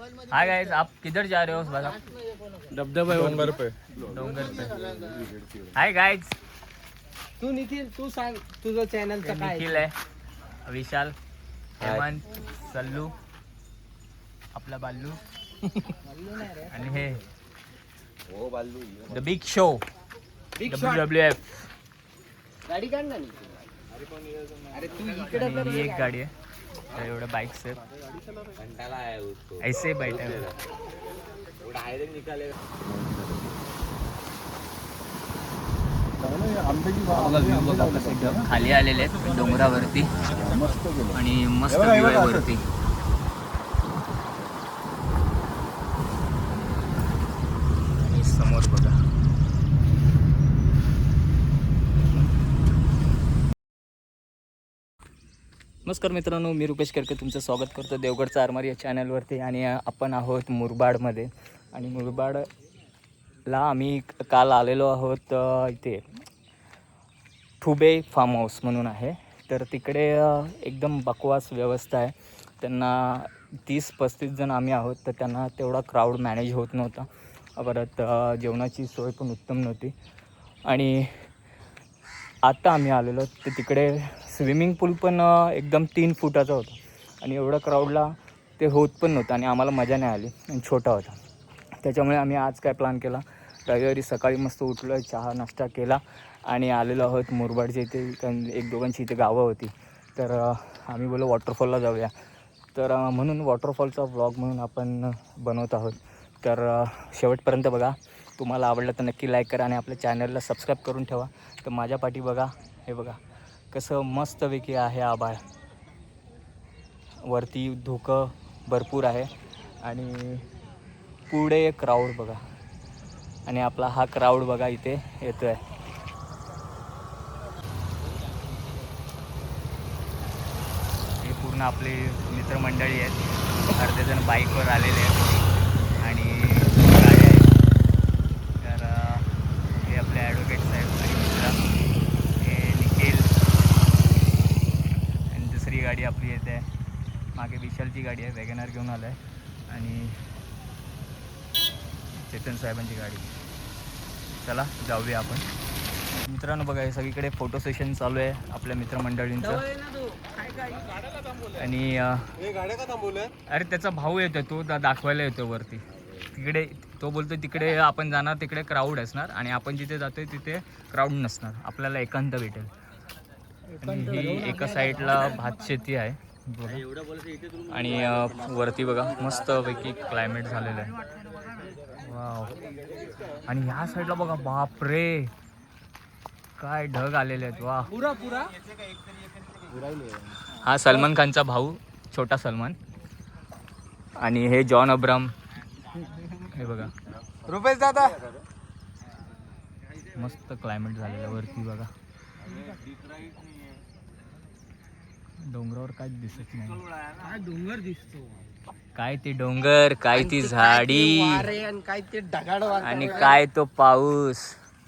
Hi guys, आप किधर जा रहे हो? बता। धबधबा डोंगर पे. हाय गाइस, तू निखिल, तू सांग तुझं चॅनलचं काय? निखिल आहे, विशाल, हेमंत, सल्लू, आपला बाल्लू आणि हे द बिग शो WWF. गाडी काढ ना. अरे तू इकडे आणि ही एक गाडी आहे. तर एवढं बाईक्स आहेत. ऐसे बैठे हैं. खाली आलेले आहेत डोंगरावरती आणि मस्त व्ह्यू आहे वरती. आणि समोर बघा. नमस्कार मित्रांनो, मी रुपेश करके तुमचं स्वागत करतो देवगडचा आरमार या चॅनलवरती. आणि आपण आहोत मुरबाडमध्ये. आणि मुरबाडला आम्ही काल आलेलो आहोत. इथे ठुबे फार्म हाऊस म्हणून आहे. तर तिकडे एकदम बकवास व्यवस्था आहे. त्यांना 30-35 जण आम्ही आहोत. तर त्यांना तेवढा क्राऊड मॅनेज होत नव्हता. परत जेवणाची सोय पण उत्तम नव्हती. आणि आता आम्ही आलेलो तर तिकडे स्विमिंग पूल पण एकदम 3 फुटाचा होता. आणि एवढं क्राऊडला ते होत पण नव्हतं आणि आम्हाला मजा नाही आली आणि छोटा होता. त्याच्यामुळे आम्ही आज काय प्लॅन केला, रविवारी सकाळी मस्त उठलो, चहा नाश्ता केला आणि आलेलो आहोत मुरबाडच्या इथे. कारण 1-2 इथे गावं होती. तर आम्ही बोललो वॉटरफॉलला जाऊया. तर म्हणून वॉटरफॉलचा व्लॉग म्हणून आपण बनवत आहोत. तर शेवटपर्यंत बघा. तुम्हाला आवडलं तर नक्की लाईक करा आणि आपल्या चॅनलला सबस्क्राईब करून ठेवा. तर माझ्या पाठी बघा, हे बघा कसं मस्तपैकी आहे आभाळ. वरती धुकं भरपूर आहे आणि पुढे क्राऊड बघा. आणि आपला हा क्राऊड बघा इथे येतो आहे. हे पूर्ण आपले मित्रमंडळी आहेत. अर्धेजण बाईकवर आलेले आहेत आणि गाड्या आहेत. तर हे आपले ॲडव्होकेट साहेब आणि मित्र, हे निखिल. आणि दुसरी गाडी आपली येते आहे मागे, विशालची गाडी आहे, वॅगनर घेऊन आलं आहे. आणि चेतन साहेबांची गाडी. चला जाऊया आपण. मित्रांनो बघा, हे सगळीकडे फोटो सेशन चालू आहे आपल्या मित्रमंडळींचं. आणि अरे त्याचा भाऊ येतो, तो दाखवायला येतो वरती. तिकडे तो बोलतो तिकडे आपण जाणार, तिकडे क्राऊड असणार आणि आपण जिथे जातोय तिथे क्राऊड नसणार, आपल्याला एकांत भेटेल. आणि ही एका साईडला भात शेती आहे बघा. आणि वरती बघा मस्तपैकी क्लायमेट झालेलं आहे. वाव. आणि ह्या साईडला बघा, बापरे काय ढग आलेले आहेत. वा. हा सलमान खानचा भाऊ, छोटा सलमान. आणि हे जॉन अब्राम. हे बघा रुपेश दादा. मस्त क्लायमेट झालेलं वरती बघा. डोंगरावर काय दिसत नाही. काय डोंगर दिसतो, काय ते डोंगर, काय ती झाडी आणि काय ते ढगाळ आणि काय तो पाऊस.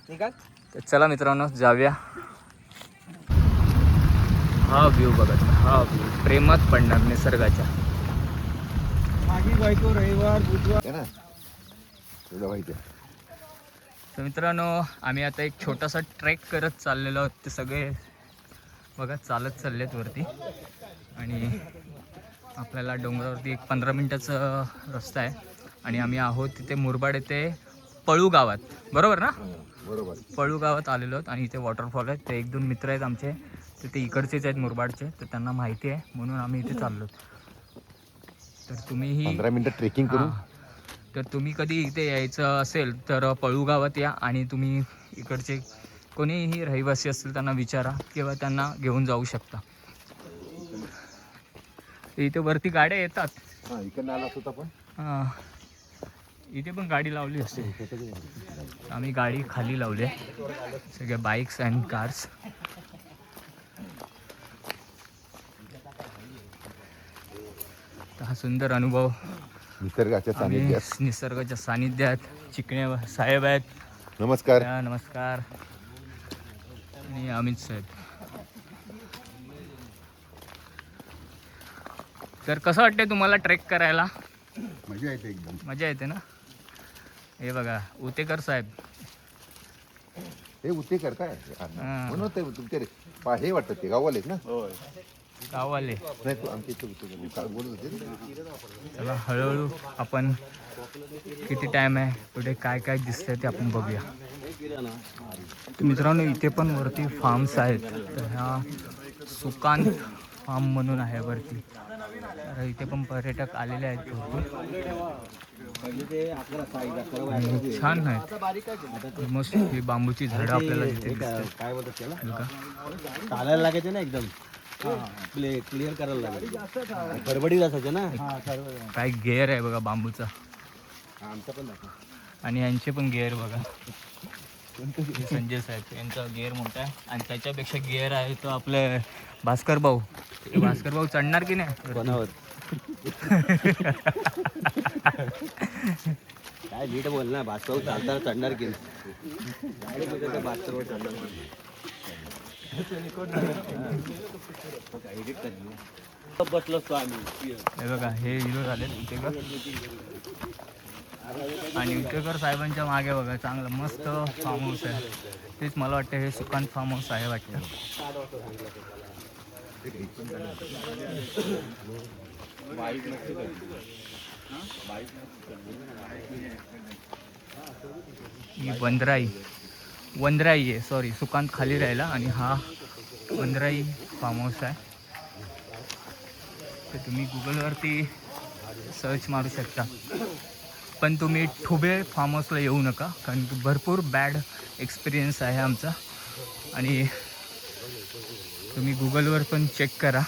तर चला मित्रांनो जाऊया. हा व्ह्यू बघा, हा व्ह्यू प्रेमात पडणार निसर्गाच्या. माझी बायको रविवार बुधवार. तर मित्रांनो आम्ही आता एक छोटासा ट्रेक करत चाललेलो आहोत. ते सगळे बघा चालत चाललेत वरती. आणि आपल्याला डोंगरावरती एक 15 मिनिटाचा रस्ता आहे. आणि आम्ही आहोत तिथे मुरबाड येथे पळू गावात, बरोबर ना? बरोबर. पळू गावात आलेलो आहोत. आणि इथे वॉटरफॉल आहे. ते 1-2 मित्र आहेत आमचे, ते इकडचेच आहेत मुरबाडचे. तर त्यांना माहिती आहे म्हणून आम्ही इथे चाललो. तर तुम्हीही 15 मिनिटं ट्रेकिंग करू. तर तुम्ही कधी इथे यायचं असेल तर पळू गावात या. आणि तुम्ही इकडचे कोणीही रहिवासी असतील त्यांना विचारा किंवा त्यांना घेऊन जाऊ शकता. इथे वरती गाड्या येतात. इकडे आला होता पण. हां, इथे पण गाडी लावली असते. आम्ही गाडी खाली लावली आहे, सगळ्या बाईक्स अँड कार्स. हा सुंदर अनुभव निसर्गाच्या सानिध्यात. निसर्गाच्या सानिध्यात. चिकणे साहेब आहेत. नमस्कार. नमस्कार. आणि अमित साहेब. तर कसं वाटतंय तुम्हाला ट्रेक करायला? मजा येते एकदम. मजा येते ना. हे बघा उतेकर साहेब. हे उते करताय हा. म्हणून ते तुमचे हे वाटतं ते गाववालेच ना. गाववाले. नाही तू आमच्या इथे उते काल बोलत होते ना. चला हळूहळू आपण किती टाइम आहे पुढे काय काय दिसतंय ते आपण बघूया. तर मित्रांनो इथे पण वरती फार्म्स आहेत. तर ह्या सुकांत फार्म म्हणून आहे वरती. तर इथे पण पर्यटक आलेले आहेत भरपूर. आणि छान आहेत मस्त. ही बांबूची झाडं आपल्याला इथे दिसतात. काय बोलतात त्याला, हे का? चालायला लागायचे ना एकदम क्लिअर करायला लागायचे. गडबडीत असायचे ना. काय गेअर आहे बघा बांबूचा. आमचा पण दाखव. आणि यांचे पण गेअर बघा. हे संजय साहेब यांचा गेअर मोठा आहे. आणि त्याच्यापेक्षा गेअर आहे तो आपलं भास्कर भाऊ. भास्कर भाऊ चढणार की नाही कोणावर काय नीट बोल ना. भास्कर चालताना चढणार की भास्कर चढणार. बसलो असतो आम्ही. हे बघा हे हिरो झाले उतेकर. आणि उतेकर साहेबांच्या मागे बघा चांगलं मस्त फार्म हाऊस आहे. तेच मला वाटतं हे सुकांत फार्म हाऊस आहे वाटतं. ही वंदराई आहे. सॉरी सुकांत खाली राहिला आणि हा वंदराई फार्म हाऊस आहे. तर तुम्ही गुगलवरती सर्च मारू शकता. पण तुम्ही ठुबे फार्म हाऊसला येऊ नका कारण की भरपूर बॅड एक्सपिरियन्स आहे आमचा. आणि तुम्ही गुगलवर पण चेक करा.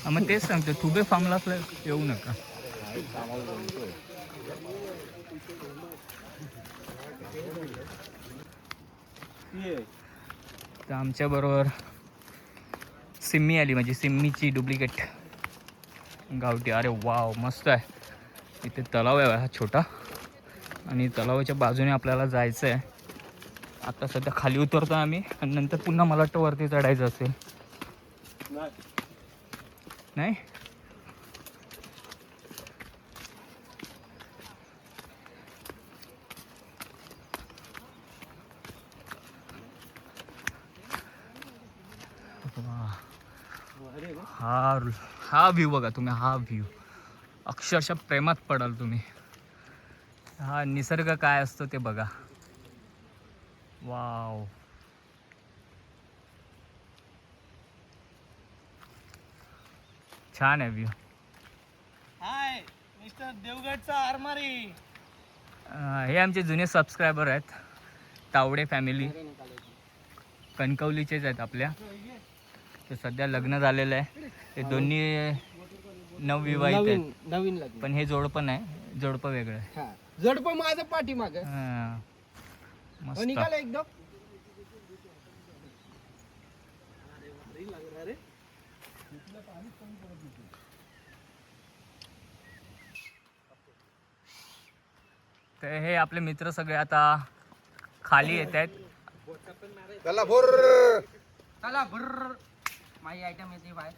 मग तेच सांगतो ठुबे फार्म हाऊसला येऊ नका. तर आमच्याबरोबर सिम्मी आली. म्हणजे सिम्मीची डुप्लिकेट गावठी. अरे वाव मस्त आहे. इथे तलाव आहे हा छोटा. आणि तलावाच्या बाजूने आपल्याला जायचं आहे. आता सध्या खाली उतरतो आम्ही आणि नंतर पुन्हा मला वाटतं वरती चढायचं असेल. नाही हा व्ह्यू बघा तुम्ही. हा व्ह्यू अक्षरशः प्रेमात पडाल तुम्ही. हा निसर्ग काय असतो ते बघा. वाव छान आहे व्ह्यू. हाय मिस्टर देवगडचा आरमारी. हे आमचे जुने सबस्क्रायबर आहेत. तावडे फॅमिली कणकवलीचेच आहेत आपल्या. तर सध्या लग्न झालेलं आहे. ते दोन्ही नवविवाहित आहेत. नवीन लग्न. पण हे जोडपं नाही. जोडपं वेगळं आहे. जडप माझं पाठीमाग हां. मस्त. निघाला एकदम. तर हे आपले मित्र सगळे आता खाली येत आहेत. चला बोर. चला भर. माझी आयटम येते बाहेर.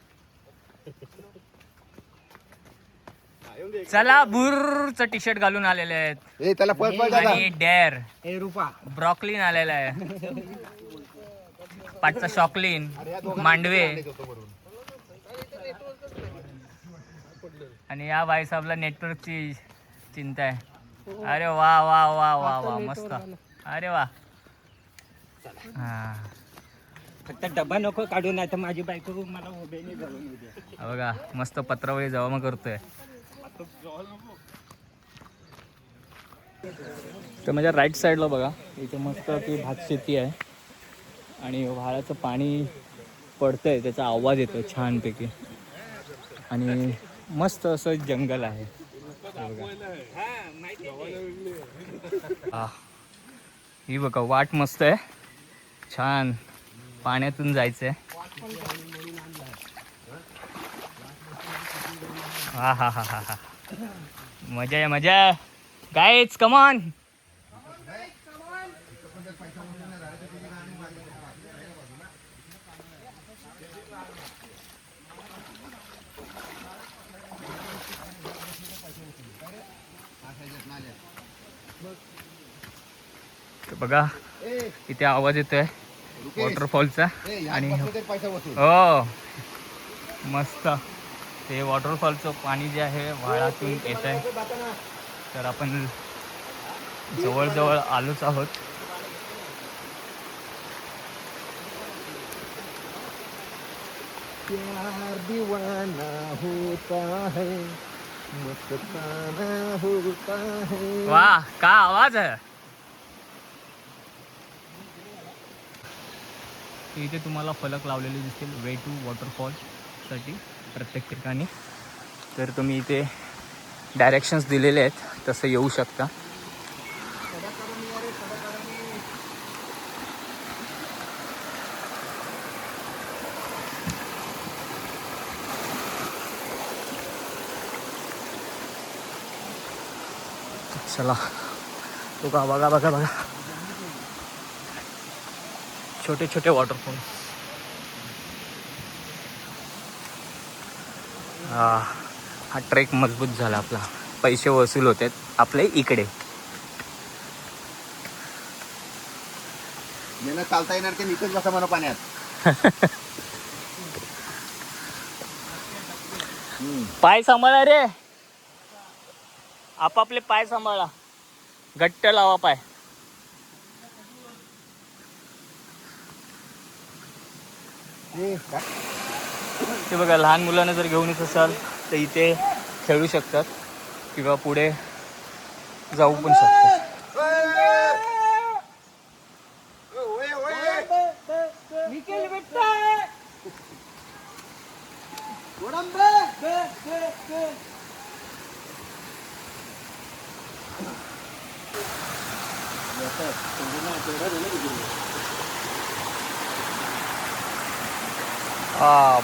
चला बुरचं टी शर्ट घालून आलेले आहेत. ए त्याला पळ पळ दादा. आणि डेअर हे रुपा ब्रॉकलिन आलेला आहे. पाठचा शॉकलिन मांडवे. आणि या बाईसाहेबला नेटवर्कची चिंता आहे. अरे वा वा वा वा वा मस्त. अरे वा. हा फक्त डब्बा नको काढू नाही तर माझी बायको मला उभेने घालून उद्या. बघा मस्त पत्रावळी जमा करतोय. तर माझ्या राईट साईडला बघा इथे मस्त ती भात शेती आहे. आणि व्हाळाचं पाणी पडतंय त्याचा आवाज येतो छानपैकी. आणि मस्त असं जंगल आहे. ही बघा वाट मस्त आहे. छान पाण्यातून जायचंय. हा हा हा हा हा मजा आहे मजा. Guys come on. तर बघा इथे आवाज येतोय वॉटरफॉलचा आणि पैसा वसूल. हो मस्त ते वॉटरफॉलचं पाणी जे आहे व्हाळातून येत आहे. तर आपण जवळजवळ आलोच आहोत. प्यार दीवाना होता है, मस्ताना होता है. वाह का आवाज आहे. इथे तुम्हाला फलक लावलेले दिसतील वे टू वॉटरफॉलसाठी प्रत्येक ठिकाणी. तर तुम्ही इथे डायरेक्शन्स दिलेले आहेत तसं येऊ शकता. चला तो का बघा बघा बघा छोटे छोटे वॉटरफॉल. हा ट्रेक मजबूत झाला आपला. पैसे वसूल होतात आपले इकडे. मला चालता येणार ते निघत बसा मला पाण्यात. पाय सांभाळा रे. आपापले पाय सांभाळा. घट्ट लावा पाय. ते बघा लहान मुलांना जर घेऊन येत असाल तर इथे खेळू शकतात किंवा पुढे जाऊ पण शकतात.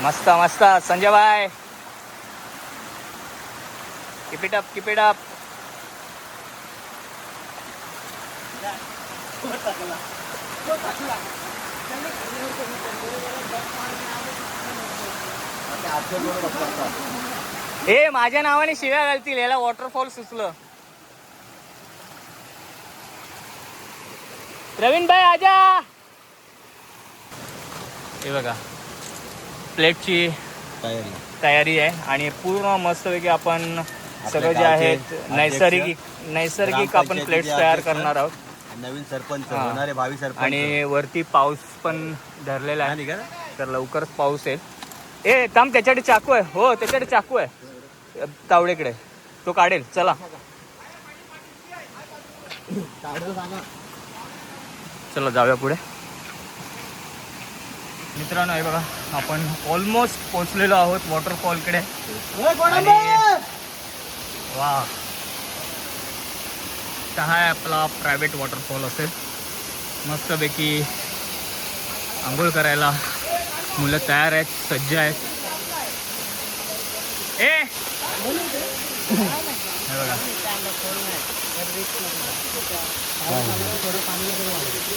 मस्त मस्त संजय भाई. Keep it up keep it up. हे माझ्या नावाने शिव्या घालतील. याला वॉटरफॉल सुचलं. प्रवीण भाई आजा. हे बघा प्लेटची तयारी आहे आणि पूर्ण मस्तपैकी आपण सगळं जे आहेत नैसर्गिक आपण प्लेट्स तयार करणार आहोत. नवीन सरपंच होणारे भावी सरपंच आणि वरती पाऊस पण धरलेला आहे. तर लवकरच पाऊस येईल. ए थांब त्याच्याकडे चाकू आहे. हो त्याच्याकडे चाकू आहे तावडेकडे. तो काढेल. चला चला जाऊया पुढे. मित्रांनो हे बघा आपण ऑलमोस्ट पोहोचलेलो आहोत वॉटरफॉलकडे. वा हा आहे आपला प्रायव्हेट वॉटरफॉल असेल. मस्तपैकी आंघोळ करायला मुलं तयार आहेत, सज्ज आहेत. हे बघा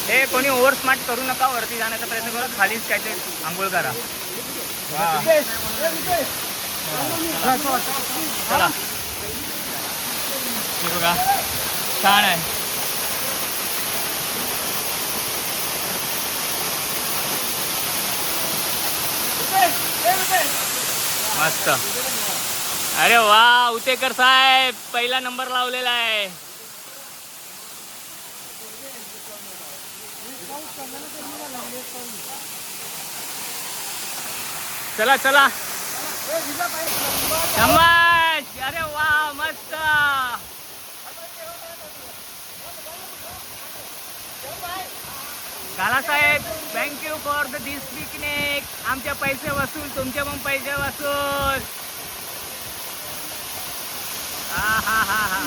हे कोणी ओव्हर स्मार्ट करू नका. वरती जाण्याचा प्रयत्न करा. खालीच काय ते आंघोळ करा. चला हे बघा छान आहे. मस्त. अरे वा उतेकर साहेब पहिला नंबर लावलेला आहे. चला चला धमाल. अरे वा मस्त. काला साहेब thank you for the this picnic. आमचे पैसे वसूल तुमचे पण पैसे वसूल. हा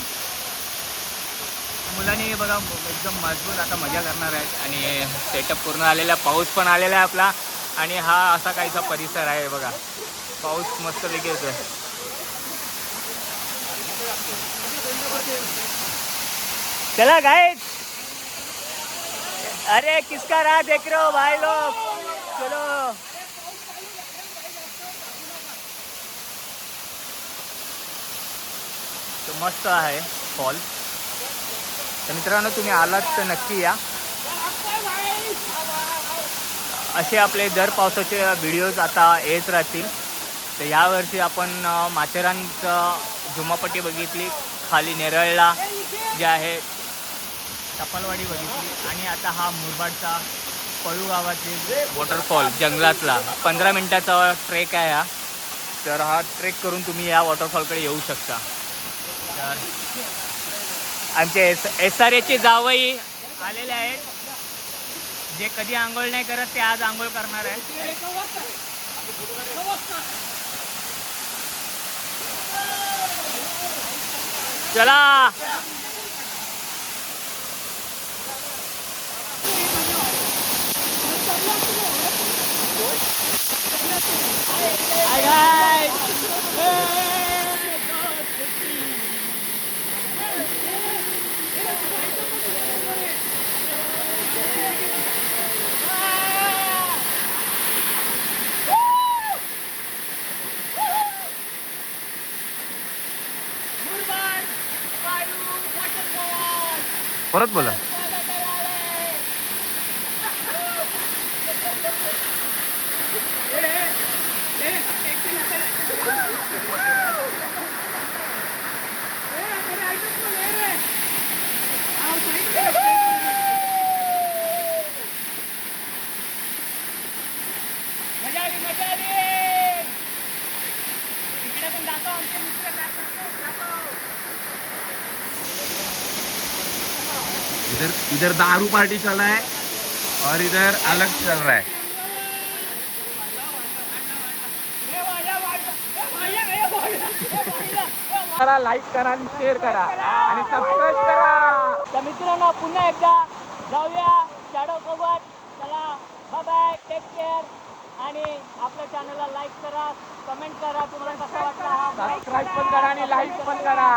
मुलांनी बघा एकदम मजबूत आता मजा करणार आहेत. आणि सेटअप पूर्ण आलेला. पाऊस पण आलेला आहे आपला. आणि हा असा काहीसा परिसर आहे बघा. पाऊस मस्तपैकी येतोय. चला गाइस. अरे किसका राह देख रहे हो भाई लोग. चलो तो मस्त आहे फॉल. तर मित्रांनो तुम्ही आलात तर नक्की या. असे आपले दर पावसाचे व्हिडिओज आता येत राहतील. तर यावर्षी आपण माथेरानचं झुमापट्टी बघितली, खाली नेरळला जे आहे टपालवाडी बघितली आणि आता हा मुरबाडचा पळू गावाचे वॉटरफॉल जंगलातला 15 मिनिटाचा ट्रेक आहे हा. तर हा ट्रेक करून तुम्ही या वॉटरफॉलकडे येऊ शकता. तर आमचे SRAचे जावई आलेले आहेत, जे कधी आंघोळ नाही करत ते आज आंघोळ करणार आहेत. चला हाय गाइस. परत बोला. इधर दारू पार्टी चल रहा है और इधर अलग चल रहा है. करा, लाईक करा आणि शेअर करा आणि सबस्क्राईब करा. तर मित्रांनो पुन्हा एकदा जाऊया शॅडो सोबत. चला बाय बाय, टेक केअर. आणि आपल्या चॅनलला लाईक करा, कमेंट करा, तुम्हाला कसा वाटला हा. सबस्क्राईब पण करा आणि लाईक पण करा.